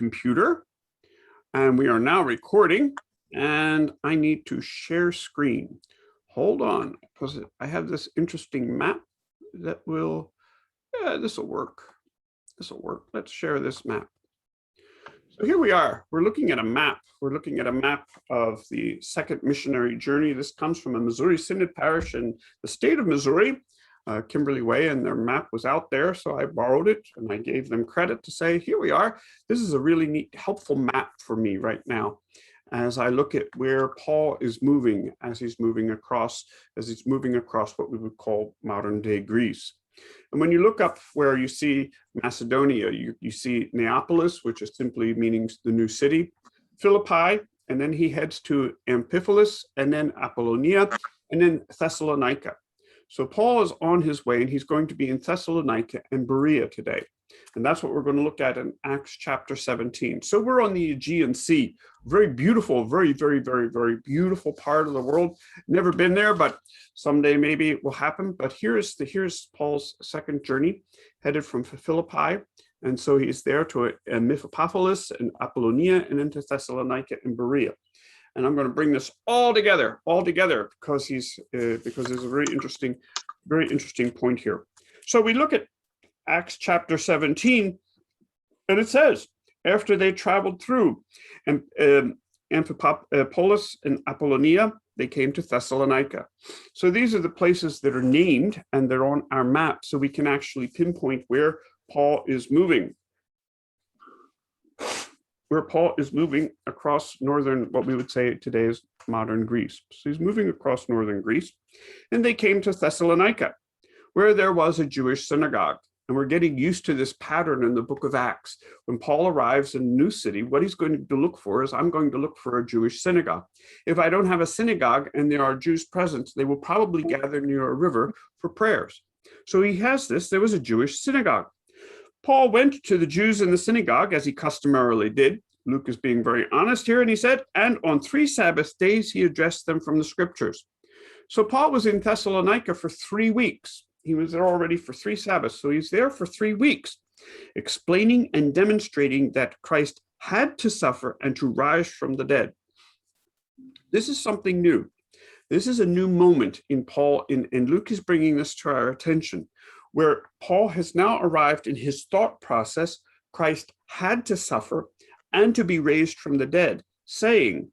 computer, and we are now recording, and I need to share screen. Hold on, because I have this interesting map that will, this will work. This will work. Let's share this map. So here we are. We're looking at a map. We're looking at a map of the second missionary journey. This comes from a Missouri Synod parish in the state of Missouri, Kimberly Way, and their map was out there. So I borrowed it and I gave them credit to say, here we are. This is a really neat, helpful map for me right now as I look at where Paul is moving as he's moving across what we would call modern day Greece. And when you look up where you see Macedonia, you see Neapolis, which is simply meaning the new city, Philippi, and then he heads to Amphipolis, and then Apollonia, and then Thessalonica. So Paul is on his way, and he's going to be in Thessalonica and Berea today. And that's what we're going to look at in Acts chapter 17. So we're on the Aegean Sea, very beautiful, very, very, very, very beautiful part of the world. Never been there, but someday maybe it will happen. But here's Paul's second journey, headed from Philippi. And so he's there to Amphipolis and Apollonia and into Thessalonica and Berea. And I'm going to bring this all together because there's a very interesting point here. So we look at Acts chapter 17, and it says, after they traveled through Amphipolis and Apollonia, they came to Thessalonica. So these are the places that are named, and they're on our map, so we can actually pinpoint where Paul is moving. Where Paul is moving across northern, what we would say today is modern Greece. So he's moving across northern Greece, and they came to Thessalonica, where there was a Jewish synagogue. And we're getting used to this pattern in the book of Acts. When Paul arrives in a new city, what he's going to look for is, I'm going to look for a Jewish synagogue. If I don't have a synagogue and there are Jews present, they will probably gather near a river for prayers. So he has this, there was a Jewish synagogue. Paul went to the Jews in the synagogue, as he customarily did. Luke is being very honest here, and he said, and on 3 Sabbath days he addressed them from the scriptures. So Paul was in Thessalonica for 3 weeks. He was there already for 3 Sabbaths. So he's there for 3 weeks, explaining and demonstrating that Christ had to suffer and to rise from the dead. This is something new. This is a new moment in Paul, and Luke is bringing this to our attention, where Paul has now arrived in his thought process. Christ had to suffer and to be raised from the dead, saying,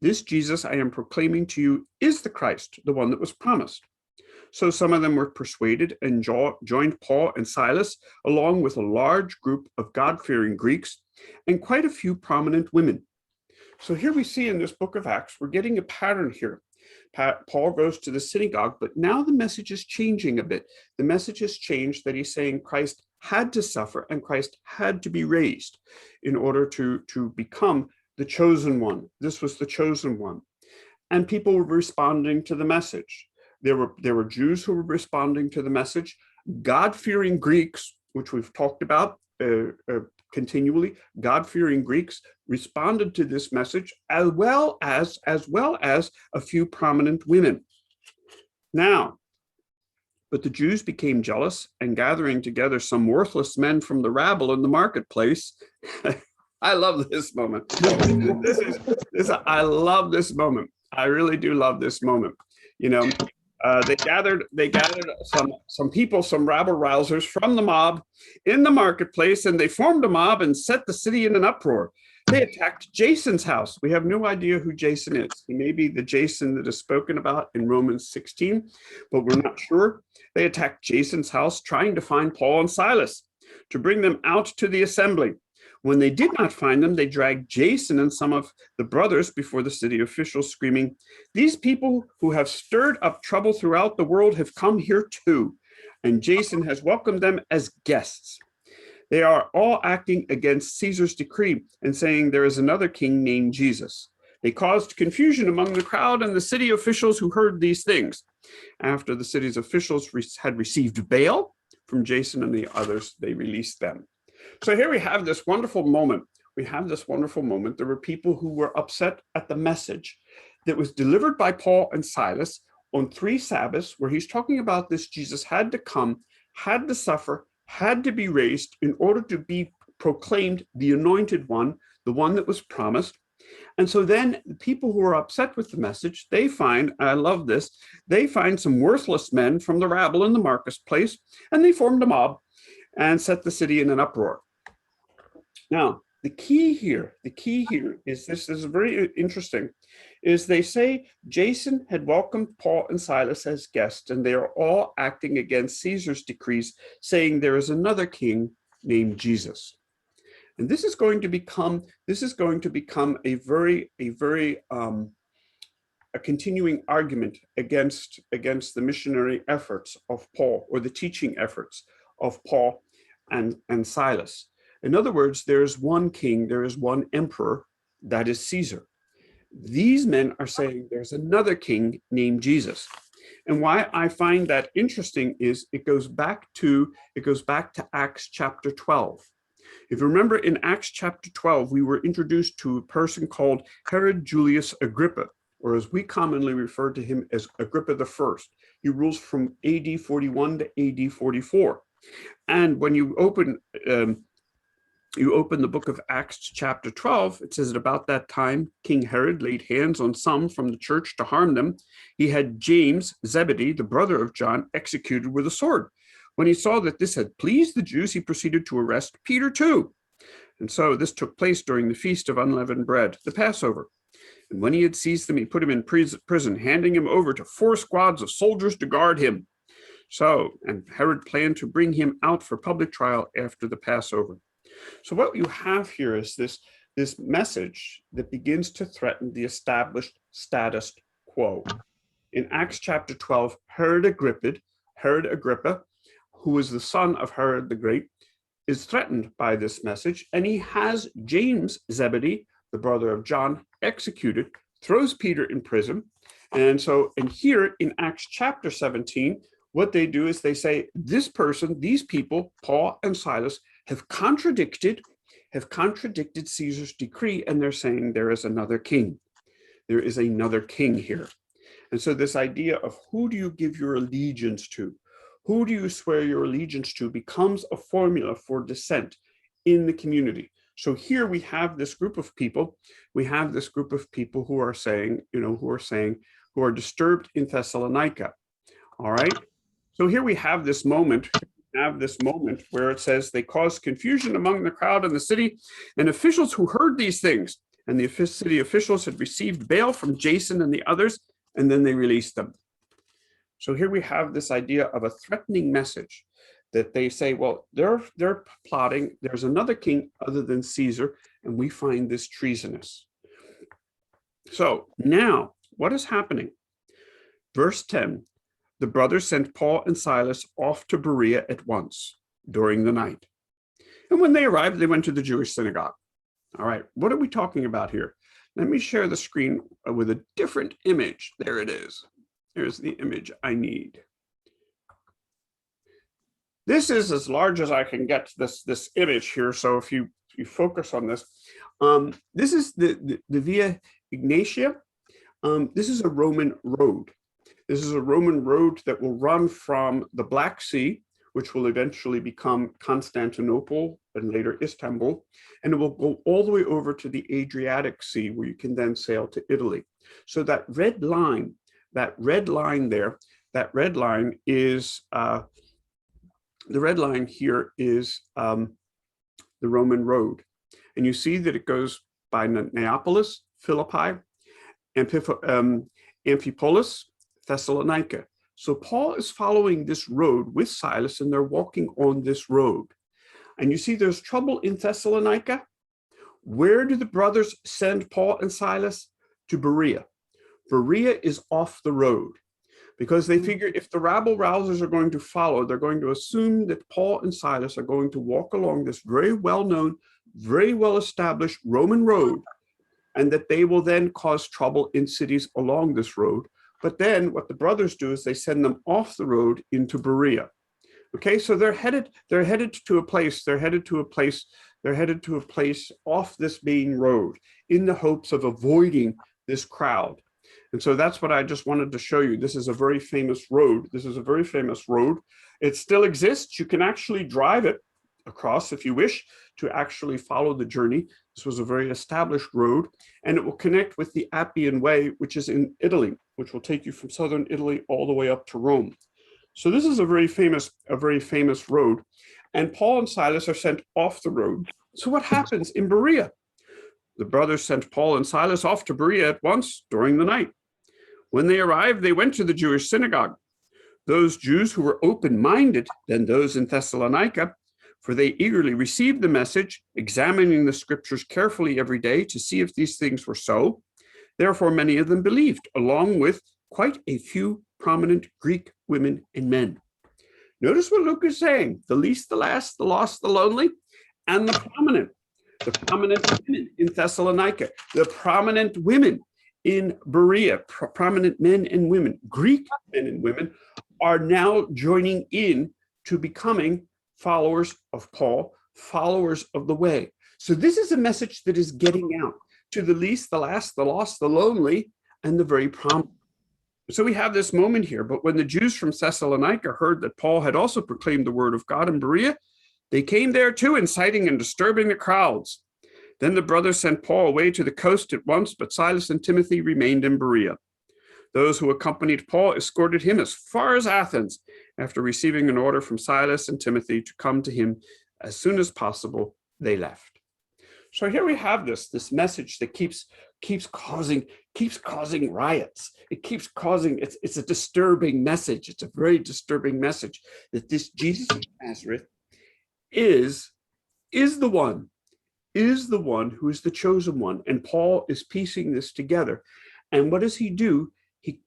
this Jesus I am proclaiming to you is the Christ, the one that was promised. So some of them were persuaded and joined Paul and Silas, along with a large group of God-fearing Greeks and quite a few prominent women. So here we see in this book of Acts, we're getting a pattern here. Paul goes to the synagogue, but now the message is changing a bit. The message has changed that he's saying Christ had to suffer and Christ had to be raised in order to become the chosen one. This was the chosen one. And people were responding to the message. There were Jews who were responding to the message. God-fearing Greeks, which we've talked about continually, God-fearing Greeks responded to this message, as well as a few prominent women. Now, but the Jews became jealous, and gathering together some worthless men from the rabble in the marketplace. I love this moment. I love this moment. I really do love this moment. You know, they gathered some people, some rabble rousers from the mob in the marketplace, and they formed a mob and set the city in an uproar. They attacked Jason's house. We have no idea who Jason is. He may be the Jason that is spoken about in Romans 16, but we're not sure. They attacked Jason's house, trying to find Paul and Silas to bring them out to the assembly. When they did not find them, they dragged Jason and some of the brothers before the city officials, screaming, these people who have stirred up trouble throughout the world have come here too, and Jason has welcomed them as guests. They are all acting against Caesar's decree and saying there is another king named Jesus. They caused confusion among the crowd and the city officials who heard these things. After the city's officials had received bail from Jason and the others, they released them. So here we have this wonderful moment. There were people who were upset at the message that was delivered by Paul and Silas on 3 Sabbaths, where he's talking about this Jesus had to come, had to suffer, had to be raised in order to be proclaimed the anointed one, the one that was promised. And so then the people who are upset with the message, they find, I love this, they find some worthless men from the rabble in the marketplace, and they formed a mob and set the city in an uproar. Now, the key here is this is very interesting, is they say Jason had welcomed Paul and Silas as guests, and they are all acting against Caesar's decrees, saying there is another king named Jesus. And this is going to become a continuing argument against the missionary efforts of Paul, or the teaching efforts of Paul and Silas. In other words, there is one king, there is one emperor, that is Caesar. These men are saying there's another king named Jesus. And why I find that interesting is it goes back to Acts chapter 12. If you remember, in Acts chapter 12, we were introduced to a person called Herod Julius Agrippa, or as we commonly refer to him as Agrippa I. He rules from AD 41 to AD 44. And when you open the book of Acts chapter 12, it says that about that time, King Herod laid hands on some from the church to harm them. He had James, Zebedee, the brother of John, executed with a sword. When he saw that this had pleased the Jews, he proceeded to arrest Peter too. And so this took place during the Feast of Unleavened Bread, the Passover. And when he had seized him, he put him in prison, handing him over to 4 squads of soldiers to guard him. And Herod planned to bring him out for public trial after the Passover. So what you have here is this message that begins to threaten the established status quo. In Acts chapter 12, Herod Agrippa, who is the son of Herod the Great, is threatened by this message, and he has James, Zebedee, the brother of John, executed, throws Peter in prison. And here in Acts chapter 17, what they do is they say, this person, these people, Paul and Silas, have contradicted Caesar's decree, and they're saying there is another king. There is another king here. And so this idea of who do you give your allegiance to, who do you swear your allegiance to, becomes a formula for dissent in the community. So here we have this group of people, who are saying, who are disturbed in Thessalonica. All right. So here we have this moment where it says they caused confusion among the crowd in the city, and officials who heard these things, and the city officials had received bail from Jason and the others, and then they released them. So here we have this idea of a threatening message that they say, well, they're plotting, there's another king other than Caesar, and we find this treasonous. So now what is happening? Verse 10, the brothers sent Paul and Silas off to Berea at once during the night. And when they arrived, they went to the Jewish synagogue. All right, what are we talking about here? Let me share the screen with a different image. There it is. Here's the image I need. This is as large as I can get this image here. So if you focus on this, this is the Via Egnatia. This is a Roman road. This is a Roman road that will run from the Black Sea, which will eventually become Constantinople and later Istanbul, and it will go all the way over to the Adriatic Sea, where you can then sail to Italy. So that red line there, that red line is the red line here is the Roman road, and you see that it goes by Neapolis, Philippi, Amphipolis, Thessalonica. So Paul is following this road with Silas, and they're walking on this road. And you see there's trouble in Thessalonica. Where do the brothers send Paul and Silas? To Berea. Berea is off the road, because they figure if the rabble-rousers are going to follow, they're going to assume that Paul and Silas are going to walk along this very well-known, very well-established Roman road, and that they will then cause trouble in cities along this road. But then what the brothers do is they send them off the road into Berea. Okay, so they're headed to a place off this main road in the hopes of avoiding this crowd. And so that's what I just wanted to show you. This is a very famous road. It still exists. You can actually drive it. across if you wish to actually follow the journey. This was a very established road, and it will connect with the Appian Way, which is in Italy, which will take you from southern Italy all the way up to Rome. So this is a very famous road. And Paul and Silas are sent off the road. So what happens in Berea? The brothers sent Paul and Silas off to Berea at once during the night. When they arrived, they went to the Jewish synagogue. Those Jews who were open-minded than those in Thessalonica, for they eagerly received the message, examining the scriptures carefully every day to see if these things were so. Therefore, many of them believed, along with quite a few prominent Greek women and men. Notice what Luke is saying: the least, the last, the lost, the lonely, and the prominent women in Thessalonica, the prominent women in Berea, prominent men and women, Greek men and women, are now joining in to becoming followers of Paul, followers of the way. So this is a message that is getting out to the least, the last, the lost, the lonely, and the very prominent. So we have this moment here. But when the Jews from Thessalonica heard that Paul had also proclaimed the word of God in Berea, they came there too, inciting and disturbing the crowds. Then the brothers sent Paul away to the coast at once, but Silas and Timothy remained in Berea. Those who accompanied Paul escorted him as far as Athens, after receiving an order from Silas and Timothy to come to him as soon as possible. They left. So here we have this message that keeps causing riots. It keeps causing, it's a disturbing message. It's a very disturbing message that this Jesus of Nazareth is the one who is the chosen one. And Paul is piecing this together. And what does he do? He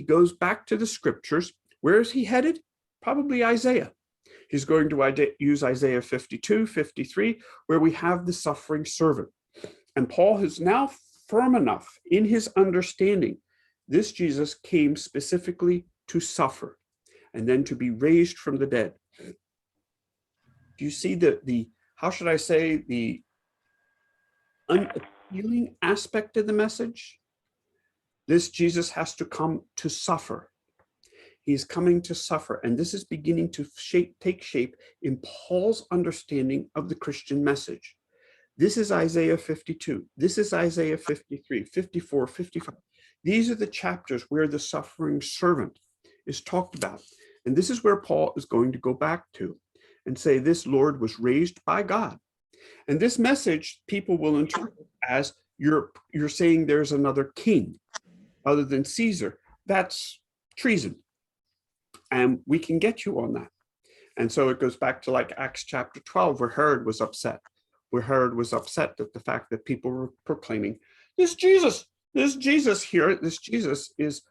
goes back to the scriptures. Where is he headed? Probably Isaiah. He's going to use Isaiah 52, 53, where we have the suffering servant. And Paul is now firm enough in his understanding. This Jesus came specifically to suffer and then to be raised from the dead. Do you see the how should I say, the unappealing aspect of the message? This Jesus has to come to suffer. He's coming to suffer. And this is beginning to take shape in Paul's understanding of the Christian message. This is Isaiah 52. This is Isaiah 53, 54, 55. These are the chapters where the suffering servant is talked about. And this is where Paul is going to go back to and say, this Lord was raised by God. And this message people will interpret as you're saying there's another king other than Caesar. That's treason. And we can get you on that. And so it goes back to like Acts chapter 12, where Herod was upset. At the fact that people were proclaiming, this Jesus here, this Jesus is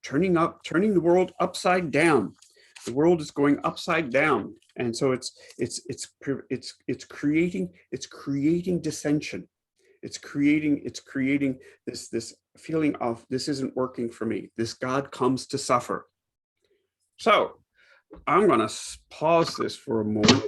turning the world upside down. The world is going upside down. And so it's creating dissension. It's creating this feeling of, this isn't working for me. This God comes to suffer. So I'm going to pause this for a moment.